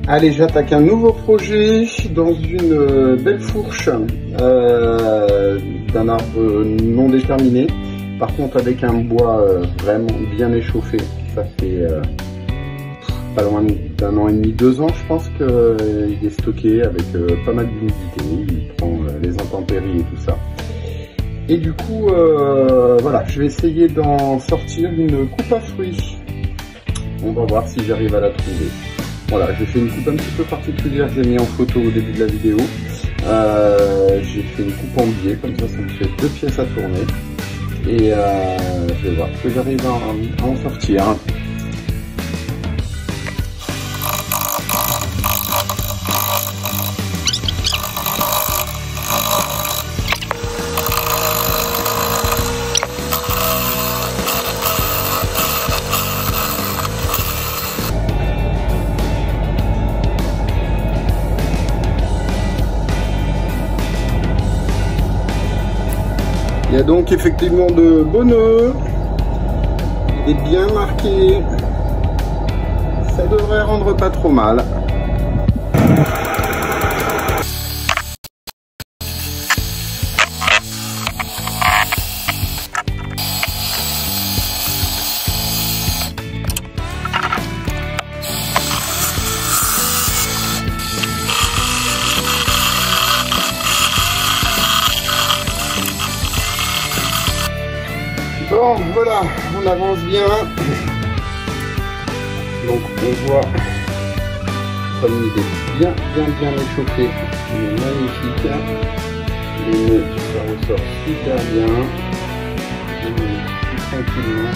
Allez, j'attaque un nouveau projet dans une belle fourche d'un arbre non déterminé. Par contre, avec un bois vraiment bien échauffé. Ça fait pas loin d'un an et demi, 2 ans, je pense qu'il est stocké avec pas mal d'humidité. Il prend les intempéries et tout ça. Et du coup, voilà, je vais essayer d'en sortir une coupe à fruits. On va voir si j'arrive à la trouver. Voilà, j'ai fait une coupe un petit peu particulière, j'ai mis en photo au début de la vidéo. J'ai fait une coupe en biais, comme ça me fait 2 pièces à tourner. Et je vais voir ce que j'arrive à en sortir. Il y a donc effectivement de beaux nœuds, il est bien marqué, ça devrait rendre pas trop mal. Bon, voilà, on avance bien. Donc on voit comme il est bien échauffé. Il est magnifique. Les nœuds, ça ressort super bien. Tout tranquillement.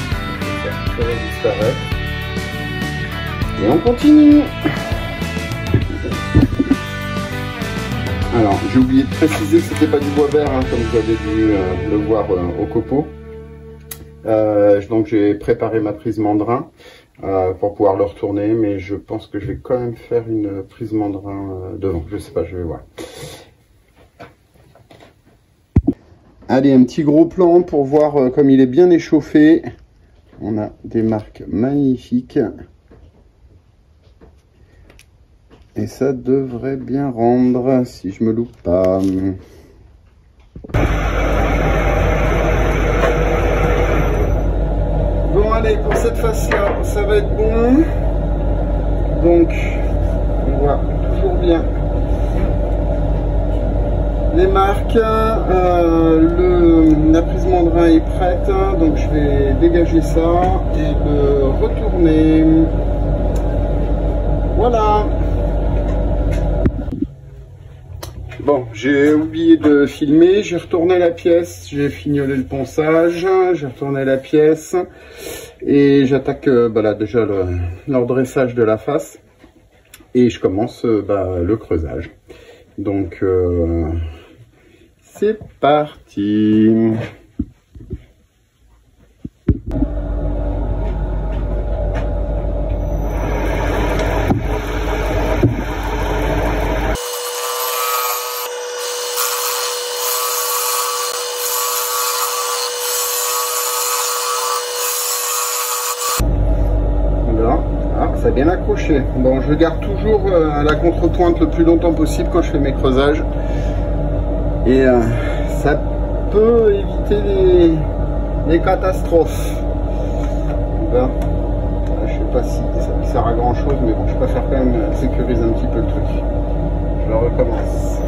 Ça va disparaître. Et on continue. Alors, j'ai oublié de préciser que c'était pas du bois vert, hein, comme vous avez dû le voir au copeau. Donc j'ai préparé ma prise mandrin pour pouvoir le retourner, mais je pense que je vais quand même faire une prise mandrin devant, je sais pas, je vais voir. Allez, un petit gros plan pour voir comme il est bien échauffé. On a des marques magnifiques. Et ça devrait bien rendre si je me loupe pas. Bon, allez, pour cette face là ça va être bon. Donc on voit toujours bien les marques. La prise mandrin est prête, donc je vais dégager ça et le retourner. Voilà. Bon, j'ai oublié de filmer, j'ai retourné la pièce, j'ai fignolé le ponçage, j'ai retourné la pièce et j'attaque là, déjà le redressage de la face et je commence le creusage. Donc c'est parti. Ça a bien accroché. Bon, je garde toujours à la contrepointe le plus longtemps possible quand je fais mes creusages. Et ça peut éviter les catastrophes. Là, je sais pas si ça sert à grand chose, mais bon, je préfère quand même sécuriser un petit peu le truc. Je le recommence.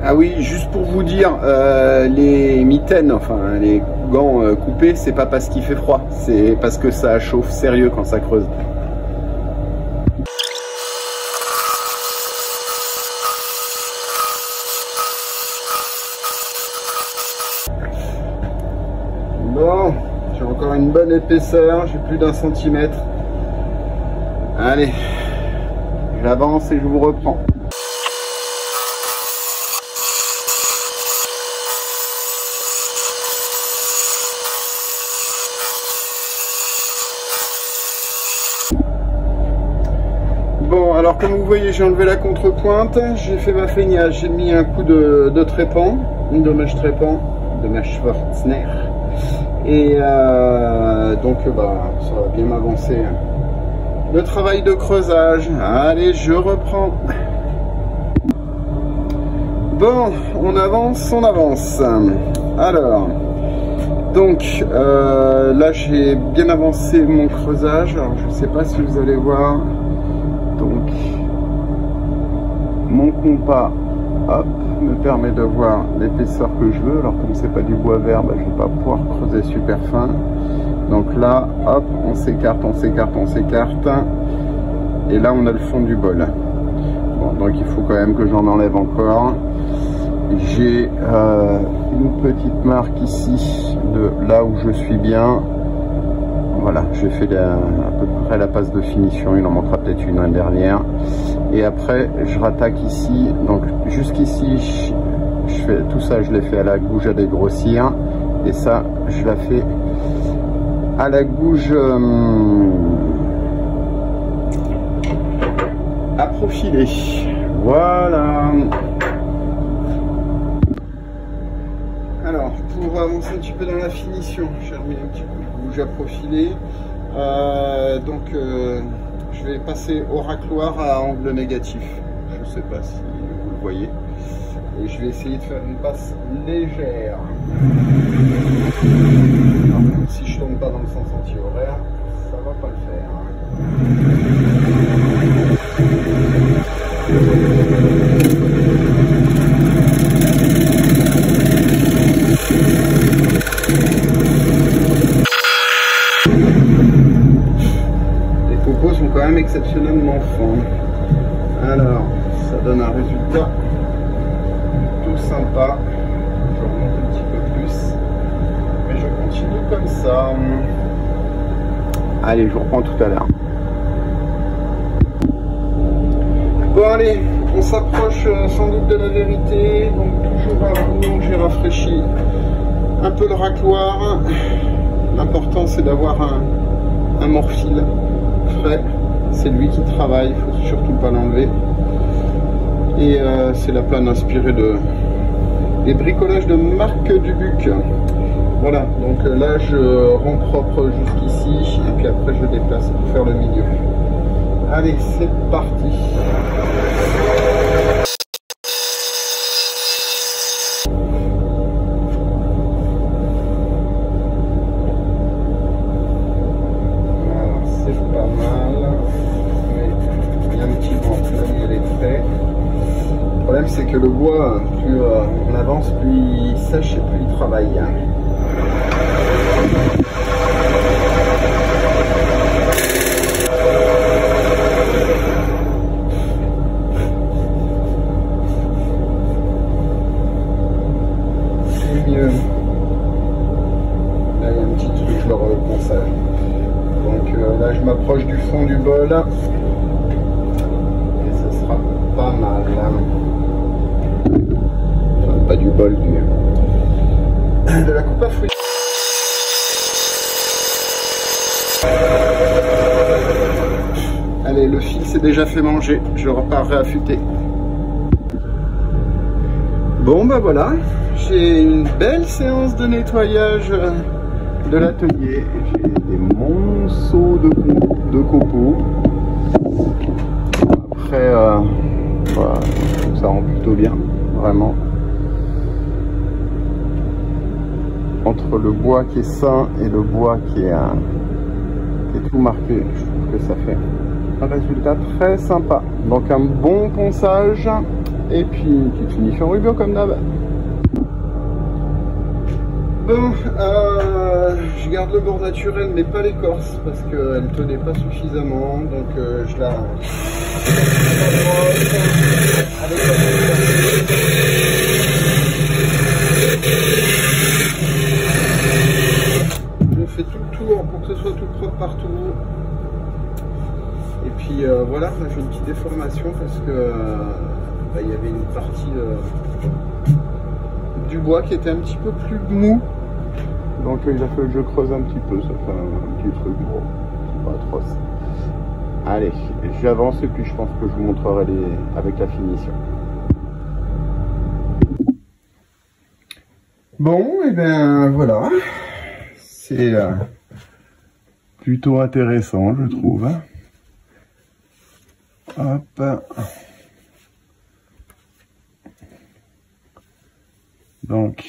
Ah oui, juste pour vous dire, les mitaines, enfin les gants coupés, c'est pas parce qu'il fait froid, c'est parce que ça chauffe sérieux quand ça creuse. Bon, j'ai encore une bonne épaisseur, j'ai plus d'1 centimètre. Allez, j'avance et je vous reprends. Bon, alors comme vous voyez, j'ai enlevé la contrepointe, j'ai fait ma feignasse, j'ai mis un coup de trépan, une dommage trépan, dommage Schwarzner. Et donc ça va bien m'avancer. Le travail de creusage. Allez, je reprends. Bon, on avance, on avance. Alors, donc là j'ai bien avancé mon creusage. Alors je sais pas si vous allez voir. Donc mon compas, hop, me permet de voir l'épaisseur que je veux. Alors comme c'est pas du bois vert, je vais pas pouvoir creuser super fin. Donc là, hop, on s'écarte, on s'écarte, on s'écarte. Et là, on a le fond du bol. Bon, donc il faut quand même que j'en enlève encore. J'ai une petite marque ici de là où je suis bien. Voilà, j'ai fait à peu près la passe de finition. Il en manquera peut-être une dernière. Et après, je rattaque ici. Donc jusqu'ici, je fais tout ça, je l'ai fait à la gouge à dégrossir. Et ça, je la fais à la gouge à profiler. Voilà. Alors, pour avancer un petit peu dans la finition, j'ai remis un petit peu de gouge à profiler. Je vais passer au racloir à angle négatif. Je ne sais pas si vous le voyez. Et je vais essayer de faire une passe légère. Alors, même si je ne tombe pas dans le sens anti-horaire, ça ne va pas le faire. Les copeaux sont quand même exceptionnellement fins. Alors, ça donne un résultat tout sympa. Je remonte un petit peu plus. Mais je continue comme ça. Allez, je vous reprends tout à l'heure. Bon allez, on s'approche sans doute de la vérité. Donc toujours à l'eau, j'ai rafraîchi un peu le racloir. L'important c'est d'avoir un morphile frais. C'est lui qui travaille, il faut surtout pas l'enlever. Et c'est la plane inspirée des bricolages de Marc Dubuc. Voilà, donc là je rends propre jusqu'ici et puis après je déplace pour faire le milieu. Allez, c'est parti. Alors c'est pas mal, mais il y a un petit vent, là il est prêt. Le problème c'est que le bois, plus on avance, plus il sèche et plus il travaille. C'est mieux. Là il y a un petit truc, je le reponçage. Donc là je m'approche du fond du bol. Et ce sera pas mal. Enfin, pas du bol, de la coupe à fruits. Allez, le fil s'est déjà fait manger, je repars réaffûter. Bon bah voilà, j'ai une belle séance de nettoyage de l'atelier. J'ai des monceaux de copeaux. Après, voilà, ça rend plutôt bien, vraiment. Entre le bois qui est sain et le bois qui est tout marqué, je trouve que ça fait un résultat très sympa. Donc un bon ponçage et puis une petite finition rubio comme d'hab. Bon, je garde le bord naturel mais pas l'écorce parce qu'elle ne tenait pas suffisamment, donc je la je fais tout le tour pour que ce soit tout propre partout. Et puis voilà, j'ai une petite déformation parce que il y avait une partie du bois qui était un petit peu plus mou. Donc il a fallu que je creuse un petit peu, ça fait un petit truc, bon, c'est pas atroce. Allez, j'avance et puis je pense que je vous montrerai avec la finition. Bon, et bien voilà, c'est plutôt intéressant, je trouve. Hop. Donc,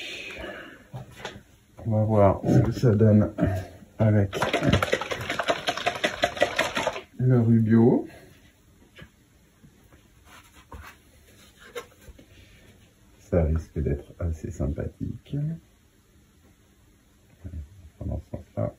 on va voir ce que ça donne avec le Rubio. Ça risque d'être assez sympathique. Dans ce sens-là.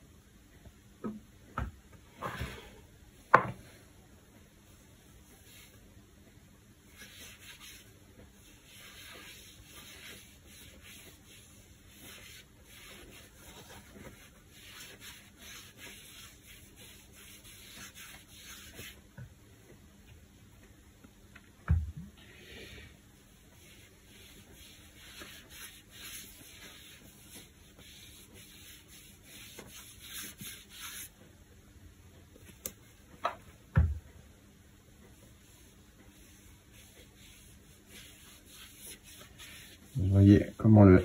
Vous voyez comment le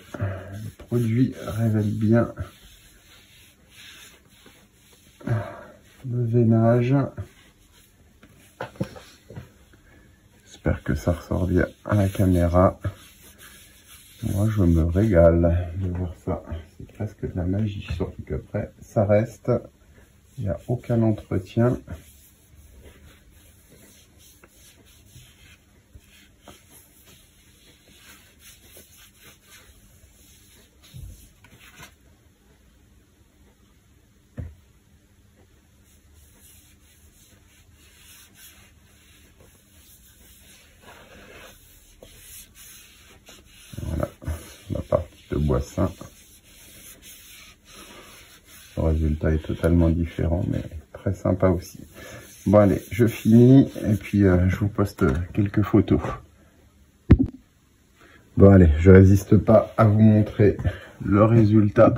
produit révèle bien le veinage. J'espère que ça ressort bien à la caméra. Moi, je me régale de voir ça. C'est presque de la magie, surtout qu'après, ça reste. Il n'y a aucun entretien. Voilà, la partie de Boissin. Le résultat est totalement différent, mais très sympa aussi. Bon allez, je finis et puis je vous poste quelques photos. Bon allez, je résiste pas à vous montrer le résultat.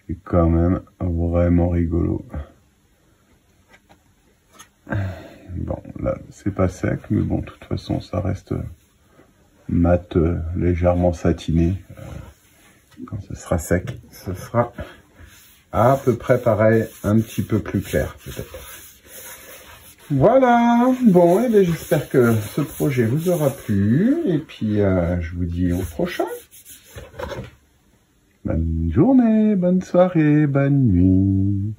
C'est quand même vraiment rigolo. Bon, là, c'est pas sec, mais bon, de toute façon, ça reste mat, légèrement satiné. Quand ce sera sec, ce sera à peu près pareil, un petit peu plus clair, peut-être. Voilà, bon, et bien j'espère que ce projet vous aura plu, et puis je vous dis au prochain. Bonne journée, bonne soirée, bonne nuit.